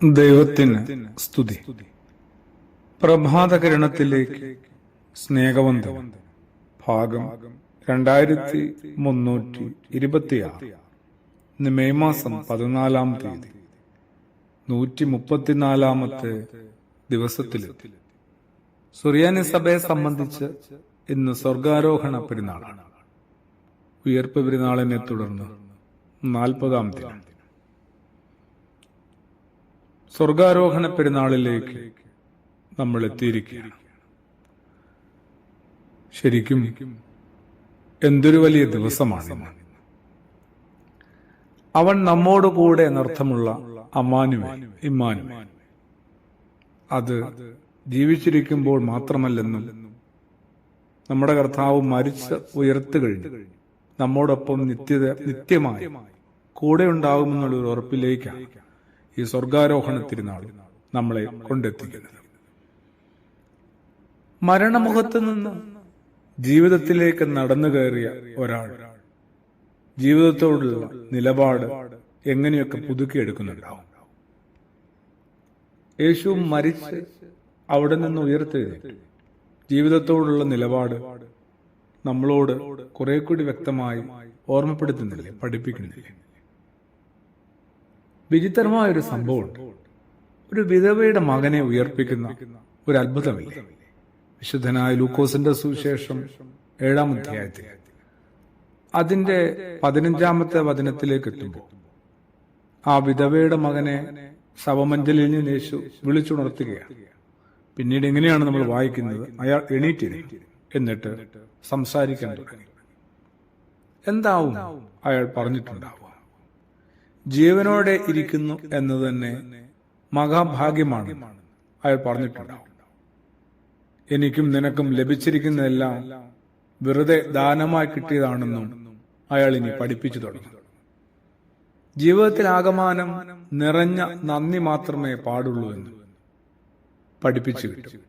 ദൈവത്തിന് സ്തുതി. പ്രഭാതകിരണത്തിലേക്ക് സ്നേഹവന്ദനം. ഭാഗം 2326. ഇന്ന് മെയ് മാസം 14-ാം തീയതി, 134-ാമത്തെ ദിവസത്തിലെത്തി. സുറിയാനി സഭയെ സംബന്ധിച്ച് ഇന്ന് സ്വർഗാരോഹണ പെരുന്നാളാണ്. ഉയർപ്പ് പെരുന്നാളിനെ തുടർന്ന് 40-ാം ദിനം. സ്വർഗാരോഹണ പെരുന്നാളിലേക്ക് നമ്മൾ എത്തിയിരിക്കുകയാണ്. ശരിക്കും എന്തൊരു വലിയ ദിവസമാണ്. അവൻ നമ്മോട് കൂടെ എന്നർത്ഥമുള്ള ഇമ്മാനുവേൽ, അത് ജീവിച്ചിരിക്കുമ്പോൾ മാത്രമല്ലെന്നും നമ്മുടെ കർത്താവ് മരിച്ച് ഉയർത്തു കഴിഞ്ഞു നമ്മോടൊപ്പം നിത്യമായി കൂടെ ഉണ്ടാകുമെന്നുള്ളൊരു ഉറപ്പിലേക്കാണ് ഈ സ്വർഗാരോഹണ തിരുനാൾ നമ്മളെ കൊണ്ടെത്തിക്കുന്നത്. മരണമുഖത്ത് നിന്ന് ജീവിതത്തിലേക്ക് നടന്നു കയറിയ ഒരാൾ ജീവിതത്തോടുള്ള നിലപാട് എങ്ങനെയൊക്കെ പുതുക്കിയെടുക്കുന്നുണ്ടാവും. യേശു മരിച്ച് അവിടെ നിന്ന് ഉയർത്തെഴുന്നേറ്റ് ജീവിതത്തോടുള്ള നിലപാട് നമ്മളോട് കുറെ കൂടി വ്യക്തമായി ഓർമ്മപ്പെടുത്തുന്നില്ലേ, പഠിപ്പിക്കുന്നില്ലേ? വിചിത്രമായൊരു സംഭവമുണ്ട്. ഒരു വിധവയുടെ മകനെ ഉയർപ്പിക്കുന്ന ഒരു അത്ഭുതമില്ലേ? വിശുദ്ധനായ ലൂക്കോസിന്റെ സുവിശേഷം 7-ാം അധ്യായത്തിൽ അതിന്റെ 15-ാമത്തെ വചനത്തിലേക്ക് എത്തുമ്പോൾ ആ വിധവയുടെ മകനെ ശവമഞ്ചലിൽ നിന്ന് യേശു വിളിച്ചുണർത്തുകയാണ്. പിന്നീട് എങ്ങനെയാണ് നമ്മൾ വായിക്കുന്നത്? അയാൾ എണീറ്റിരുന്നു, എന്നിട്ട് സംസാരിക്കാൻ തുടങ്ങി. എന്താവും അയാൾ പറഞ്ഞിട്ടുണ്ടാവുക? ജീവനോടെ ഇരിക്കുന്നു എന്ന് തന്നെ മഹാഭാഗ്യമാണ് അയാൾ പറഞ്ഞിട്ടുണ്ടാവും. എനിക്കും നിനക്കും ലഭിച്ചിരിക്കുന്നതെല്ലാം വെറുതെ ദാനമായി കിട്ടിയതാണെന്നും അയാൾ ഇനി പഠിപ്പിച്ചു തുടങ്ങി. ജീവിതത്തിൽ ആകമാനം നിറഞ്ഞ നന്ദി മാത്രമേ പാടുള്ളൂ എന്ന് പഠിപ്പിച്ചു കിട്ടും.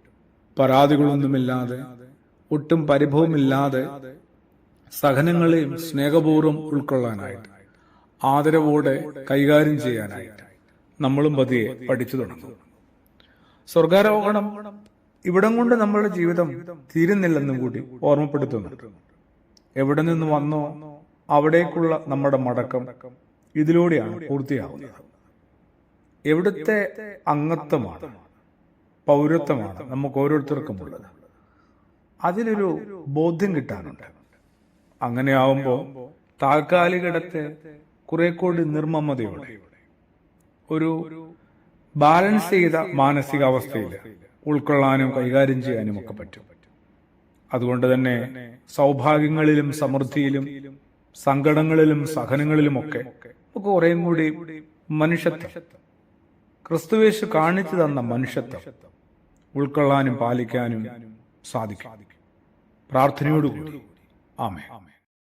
പരാതികളൊന്നുമില്ലാതെ, ഒട്ടും പരിഭവമില്ലാതെ സഹനങ്ങളെയും സ്നേഹപൂർവ്വം ഉൾക്കൊള്ളാനായിട്ട്, ആദരവോടെ കൈകാര്യം ചെയ്യാനായിട്ട് നമ്മളും പതിയെ പഠിച്ചു തുടങ്ങും. സ്വർഗാരോഹണം ഇവിടം കൊണ്ട് നമ്മളുടെ ജീവിതം തീരുന്നില്ലെന്നും കൂടി ഓർമ്മപ്പെടുത്തുന്നുണ്ട്. എവിടെ നിന്ന് വന്നോ അവിടേക്കുള്ള നമ്മുടെ മടക്കം ഇതിലൂടെയാണ് പൂർത്തിയാവുന്നത്. എവിടുത്തെ അംഗത്വമാണ്, പൗരത്വമാണ് നമുക്ക് ഓരോരുത്തർക്കും ഉള്ളത്, അതിലൊരു ബോധ്യം കിട്ടാനുണ്ട്. അങ്ങനെയാവുമ്പോ താൽക്കാലികത്തെ കുറെ കൂടി നിർമ്മമതയോടെ ഒരു ബാലൻസ് ചെയ്ത മാനസികാവസ്ഥയിൽ ഉൾക്കൊള്ളാനും കൈകാര്യം ചെയ്യാനും ഒക്കെ പറ്റും. അതുകൊണ്ട് തന്നെ സൗഭാഗ്യങ്ങളിലും സമൃദ്ധിയിലും സങ്കടങ്ങളിലും സഹനങ്ങളിലുമൊക്കെ ഒക്കെ കുറേയും കൂടി മനുഷ്യത്വം, ക്രിസ്തുവേശു കാണിച്ചു തന്ന മനുഷ്യത്വം ഉൾക്കൊള്ളാനും പാലിക്കാനും സാധിക്കും. പ്രാർത്ഥനയോടുകൂടി ആമേൻ.